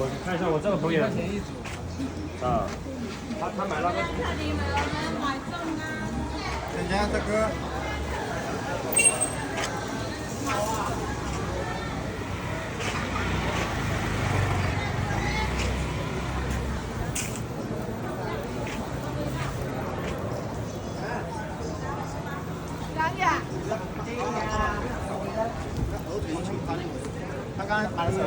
你看一下我这个朋友啊，他买了个。人家这个他刚才买的是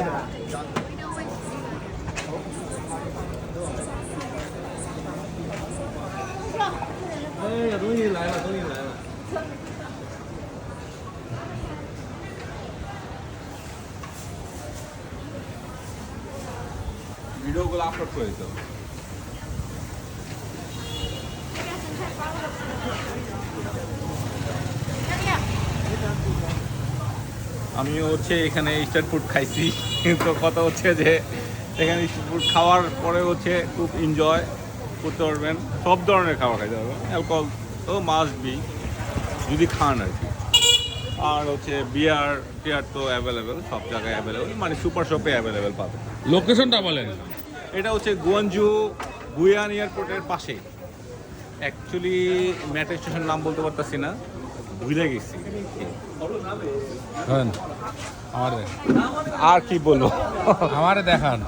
哎呀，东西来了，东西来了。ভিডিওগুলো upload করে দিতে হবে। আমি হচ্ছে এখানে স্ট্রিট ফুড খাইছি, তো কথা হচ্ছে যে এখানে স্ট্রিট ফুড খাওয়ার পরে হচ্ছে খুব এনজয় করতে পারবেন, সব ধরনের খাবার খাইতে পারবেন। অ্যালকোহল তো মাস্ট বি যদি খান আর কি। আর হচ্ছে বিয়ার টিয়ার তো অ্যাভেলেবেল, সব জায়গায় অ্যাভেলেবেল, মানে সুপার শপে অ্যাভেলেবেল পাবেন। লোকেশনটা বলেন। এটা হচ্ছে গুয়ানজু গুয়ান এয়ারপোর্টের পাশে। অ্যাকচুয়ালি মেট্রো স্টেশন নাম বলতে পারতেছি না, ভুলে গেছি। আর কি বলবো, আমারে দেখান।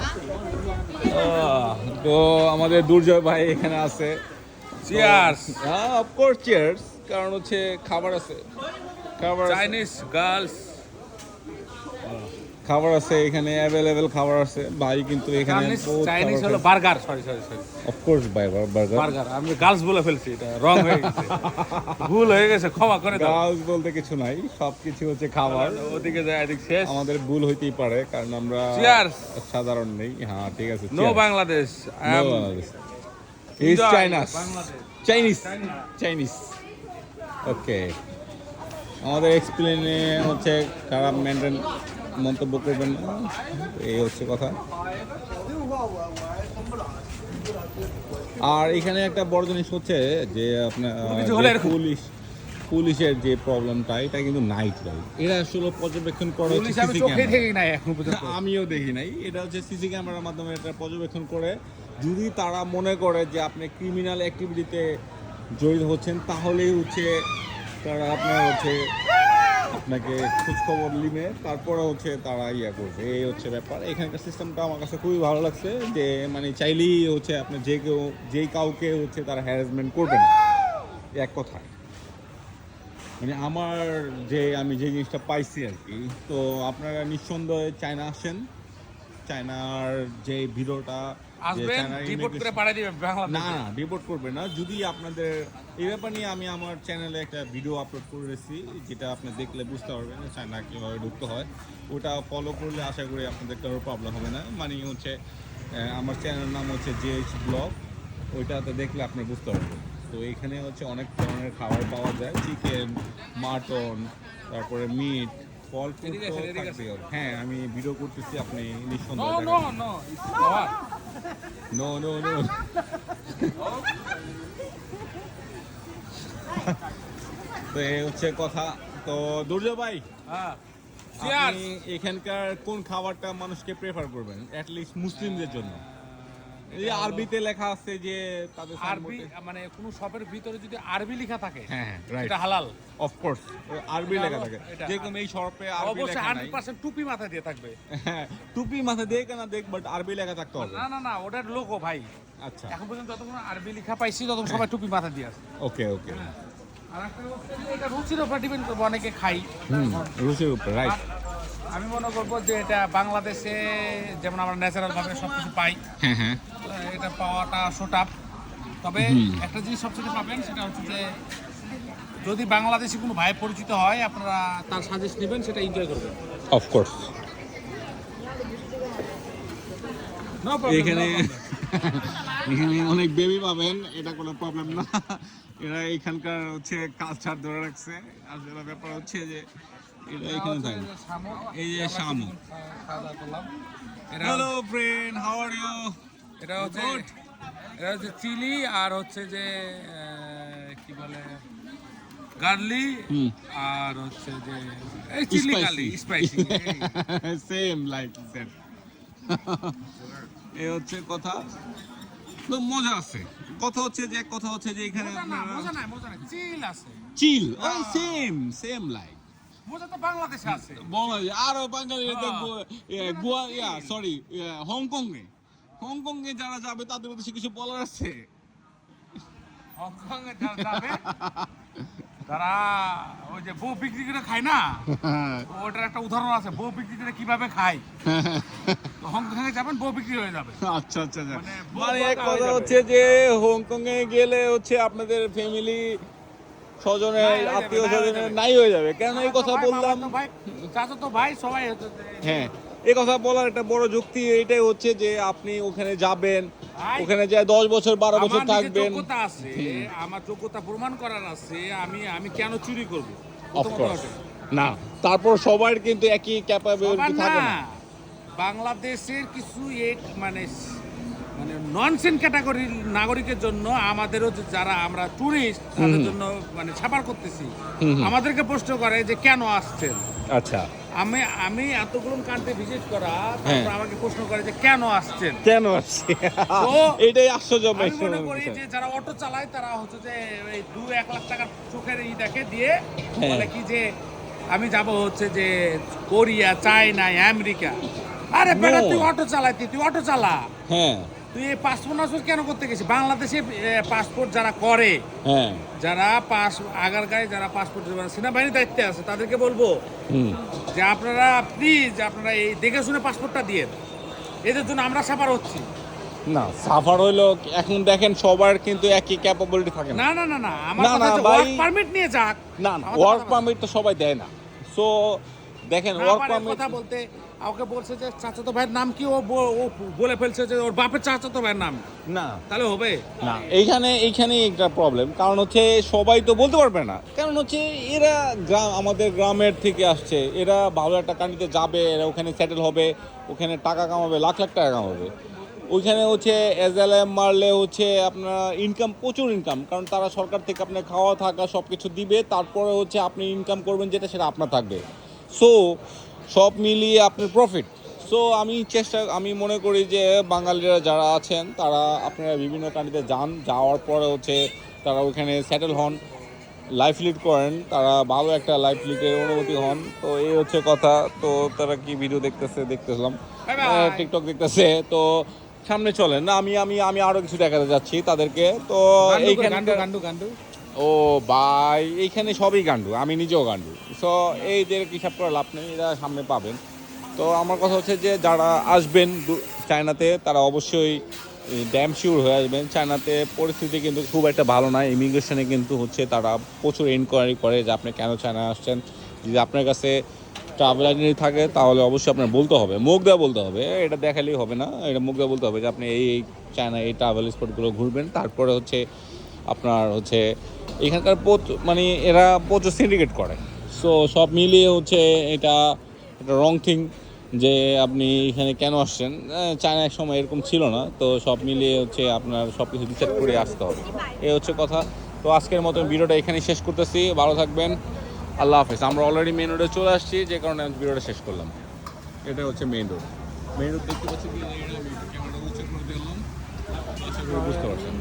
তো আমাদের দুর্জয় ভাই এখানে আছে। চিয়ার্স। অফকোর্স চিয়ার্স, কারণ হচ্ছে খাবার আছে, খাবার চাইনিজ গার্লস খাবার আছে এখানে, অ্যাভেলেবেল খাবার আছে ভাই। কিন্তু এখানে চাইনিজ হলো burger, sorry sorry sorry, of course ভাই বার্গার। বার্গার আমি গার্লস বলে ফেলছি, এটা রং হয়ে গেছে, ভুল হয়ে গেছে, ক্ষমা করে দাও। গার্লস বলতে কিছু নাই, সবকিছু হচ্ছে খাবার। ওদিকে যায়, এদিক শেষ। আমাদের ভুল হইতেই পারে, কারণ আমরা চিয়ার্স। সাধারণ নেই। হ্যাঁ ঠিক আছে। No Bangladesh, no Bangladesh, is China's, Chinese, Chinese. Okay, আমাদের এক্সপ্লেনে হচ্ছে খারাপ মেনটেন মন্তব্য করবেন না, এই হচ্ছে কথা। আর এখানে একটা বড় জিনিস হচ্ছে যে আপনার পুলিশের যে প্রবলেমটা, এটা কিন্তু নাইট লাইট। এরা আসলে পর্যবেক্ষণ করে, আমিও দেখি নাই। এটা হচ্ছে সিসি ক্যামেরার মাধ্যমে এটা পর্যবেক্ষণ করে, যদি তারা মনে করে যে আপনি ক্রিমিনাল অ্যাক্টিভিটিতে জড়িত হচ্ছেন, তাহলেই হচ্ছে তারা আপনার হচ্ছে আপনাকে খোঁজখবর নিবে, তারপরে হচ্ছে তারা ইয়া করবে। এই হচ্ছে ব্যাপার। এখানকার সিস্টেমটা আমার কাছে খুবই ভালো লাগছে, যে মানে চাইলেই হচ্ছে আপনি যেই কাউকে হচ্ছে তারা হ্যারাসমেন্ট করবে না, এক কথায়। মানে আমার আমি যে জিনিসটা পাইছি আর কি। তো আপনারা নিঃসন্দেহে চায়না আসেন, চায়নার যে ভিডিওটা না রিপোর্ট করবে না। যদি আপনাদের এই ব্যাপার নিয়ে আমি আমার চ্যানেলে একটা ভিডিও আপলোড করেছি, যেটা আপনি দেখলে বুঝতে পারবেন চায়না কীভাবে ঢুকতে হয়। ওটা ফলো করলে আশা করি আপনাদের কারোর প্রবলেম হবে না। মানে হচ্ছে আমার চ্যানেলের নাম হচ্ছে জেএইচ ব্লগ, ওইটাতে দেখলে আপনি বুঝতে পারবেন। তো এখানে হচ্ছে অনেক ধরনের খাবার পাওয়া যায়, চিকেন, মাটন, তারপরে মিট, ফল ফ্রুট তো থাকবেই। হ্যাঁ আমি ভিডিও করতেছি, আপনি নিঃসন্দেহে নো নো নো। তো এই হচ্ছে কথা। তো দুর্জয় ভাই, আপনি এখানকার কোন খাবারটা মানুষকে প্রেফার করবেন, অ্যাটলিস্ট মুসলিমদের জন্য? এই আরবিতে লেখা আছে যে তাদের আরবি, মানে কোন শপের ভিতরে যদি আরবি লেখা থাকে, হ্যাঁ রাইট, এটা হালাল। অফ কোর্স আরবি লেখা থাকে, যেরকম এই শপে আরবি লেখা নাই। অবশ্যই 100% টুপি মাথায় দিয়ে থাকবে। হ্যাঁ টুপি মাথায় দিয়ে কেন দেখ, বাট আরবি লেখা থাকতে হবে। না না না, ওটার লোগো ভাই। আচ্ছা, এখন পর্যন্ত যতক্ষণ আরবি লেখা পাইছি, ততক্ষণ সবাই টুপি মাথায় দিয়ে আছে। ওকে ওকে। আর একটা হচ্ছে যে এটা রুচির উপর ডিপেন্ড করবে, অনেকে খাই রুচির উপর, রাইট। আমি মনে করবো যে এটা বাংলাদেশে যেমন আমরা ন্যাচারাল ভাবে সবকিছু পাই, হ্যাঁ হ্যাঁ, এটা পাওয়াটা সোটাপ। তবে একটা জিনিস সবচেয়ে পাবেন, সেটা হচ্ছে যে যদি বাংলাদেশি কোনো ভাই পরিচিত হয়, আপনারা তার সাজেস্ট নেবেন, সেটা এনজয় করবেন। অফকোর্স। এখানে এখানে অনেক বেবি পাবেন, এটা কোনো প্রবলেম না। এরা এখানকার হচ্ছে কালচার ধরে রাখছে। আসলে ব্যাপার হচ্ছে যে এটা এখানে থাকে। এই যে শামু। Hello friend, how are you? এটা হচ্ছে চিলি, আর হচ্ছে যে কি বলে গার্লি, আর হচ্ছে যে এই chilli garlicky spicy, same like that. এই হচ্ছে কথা। তো মজা আছে। কথা হচ্ছে যে এখানে মজা নাই চিল আছে। চিল সেম লাইক মজা তো বাংলাদেশে আছে। বলা যায় আরো বাঙালি হংকংয়ে যারা যাবে তাদের উদ্দেশ্যে কিছু বলার আছে? হংকং এ যারা যাবে তারা ওই যে বউ বিক্রি করে খায় না, ওটার একটা উদাহরণ আছে, বউ বিক্রি করে কিভাবে খায়। হংকং এ যাবেন, বউ বিক্রি হয়ে যাবে। আচ্ছা মানে এক কথা হচ্ছে যে হংকং এ গেলে হচ্ছে আপনাদের ফ্যামিলি স্বজনের আত্মীয় স্বজনের নাই হয়ে যাবে। কেন এই কথা বললাম? চাচা তো ভাই সবাই হচ্ছে। হ্যাঁ, এই কথা বলার একটা বড় যুক্তি এটাই হচ্ছে যে আপনি ওখানে যাবেন, ওখানে যায় 10 বছর 12 বছর থাকবেন। যোগ্যতা আছে, আমার যোগ্যতা প্রমাণ করার আছে। আমি কেন চুরি করব? অফকোর্স না, তারপর সবার কিন্তু একই ক্যাপাবিলিটি থাকে না। বাংলাদেশের কিছু মানে ননসেন্স ক্যাটাগরির নাগরিকের জন্য আমাদেরও যারা আমরা টুরিস্ট তাদের জন্য মানে ছাপার করতেছি, আমাদেরকে প্রশ্ন করে যে কেন আসছেন। আচ্ছা, আমি এতগুলো কান্ট্রি ভিজিট করা, তারপর আমাকে প্রশ্ন করে যে কেন আসছেন। এটাই আশ্চর্য। আমি মনে করি যে যারা অটো চালায় তারা হচ্ছে যে এই 2-1 লাখ টাকার চোখের দেখে দিয়ে বলে কি যে আমি যাব হচ্ছে যে কোরিয়া, চায়না, আমেরিকা। আরে বেটা, তুই অটো চালা। হ্যাঁ, তুই এই পাসপোর্ট কেন করতে গেছিস? বাংলাদেশে পাসপোর্ট যারা করে, যারা আগারগাঁয়ে যারা পাসপোর্ট সেনাবাহিনীর দায়িত্বে আছে, তাদেরকে বলবো যে আপনারা প্লিজ এই দেখে শুনে পাসপোর্টটা দিয়ে, এদের জন্য আমরা সাফার হচ্ছি না। সাফার হইলো এখন দেখেন সবার কিন্তু একই ক্যাপাবিলিটি থাকে না। না আমার কথা হচ্ছে ওয়ার্ক পারমিট নিয়ে যাক। না, ওয়ার্ক পারমিট তো সবাই দেয় না। সো দেখেন ওয়ার্ক পারমিট কথা বলতে ওকে বলছে যে চাচাতো ভাইয়ের নাম কি, ও বলে ফেলছে যে ওর বাপের চাচাতো ভাইয়ের নাম। না, তাহলে হবে না। এইখানে একটা প্রবলেম, কারণ হচ্ছে সবাই তো বলতে পারবে না। কারণ হচ্ছে এরা আমাদের গ্রামের থেকে আসছে, এরা ভালো একটা কান্ট্রিতে যাবে, এরা ওখানে সেটেল হবে, ওখানে টাকা কামাবে, লাখ লাখ টাকা কামাবে। ওইখানে হচ্ছে এজএলএম মারলে হচ্ছে আপনার ইনকাম, প্রচুর ইনকাম, কারণ তারা সরকার থেকে আপনার খাওয়া থাকা সব কিছু দিবে, তারপরে হচ্ছে আপনি ইনকাম করবেন যেটা, সেটা আপনার থাকবে। সো সব মিলিয়ে আপনার প্রফিট। সো আমি মনে করি যে বাঙালিরা যারা আছেন তারা আপনারা বিভিন্ন কান্ট্রিতে যাওয়ার পরে হচ্ছে তারা ওইখানে সেটেল হন, লাইফ লিড করেন, তারা ভালো একটা লাইফ লিডের অনুভূতি হন। তো এই হচ্ছে কথা। তো তারা কি ভিডিও দেখতেছিলাম, টিকটক দেখতেছে। তো সামনে চলেন না, আমি আরো কিছু দেখাতে যাচ্ছি তাদেরকে। তো এইখানে ও ভাই, এইখানে সবই গান্ডু, আমি নিজেও গান্ডু। সো এইদের হিসাব করে লাভ নেই, এরা সামনে পাবেন। তো আমার কথা হচ্ছে যে যারা আসবেন চায়নাতে তারা অবশ্যই ড্যাম শিওর হয়ে আসবেন। চায়নাতে পরিস্থিতি কিন্তু খুব একটা ভালো নয়। ইমিগ্রেশনে কিন্তু হচ্ছে তারা প্রচুর এনকোয়ারি করে যে আপনি কেন চায়নায় আসছেন। যদি আপনার কাছে ট্রাভেল আইডেন্টি থাকে তাহলে অবশ্যই আপনার বলতে হবে, মুখ দেওয়া বলতে হবে, এটা দেখালেই হবে না, এটা মুখ দেওয়া বলতে হবে যে আপনি এই চায়না এই ট্রাভেল স্পটগুলো ঘুরবেন। তারপরে হচ্ছে আপনার হচ্ছে এখানকার মানে এরা প্রচুর সিন্ডিকেট করে। সো সব মিলিয়ে হচ্ছে এটা একটা রং থিং যে আপনি এখানে কেন আসছেন। চায়না এক সময় এরকম ছিল না। তো সব মিলিয়ে হচ্ছে আপনার সব কিছু ডিসাইড করে আসতে হবে, এই হচ্ছে কথা। তো আজকের মতন ভিডিওটা এখানেই শেষ করতেছি। ভালো থাকবেন, আল্লাহ হাফেজ। আমরা অলরেডি মেইন রোডে চলে আসছি, যে কারণে আমি ভিডিওটা শেষ করলাম। এটা হচ্ছে মেইন রোড দেখতে পাচ্ছি, ক্যামেরাটা উচ্চ করে দিলাম, বুঝতে পারছেন।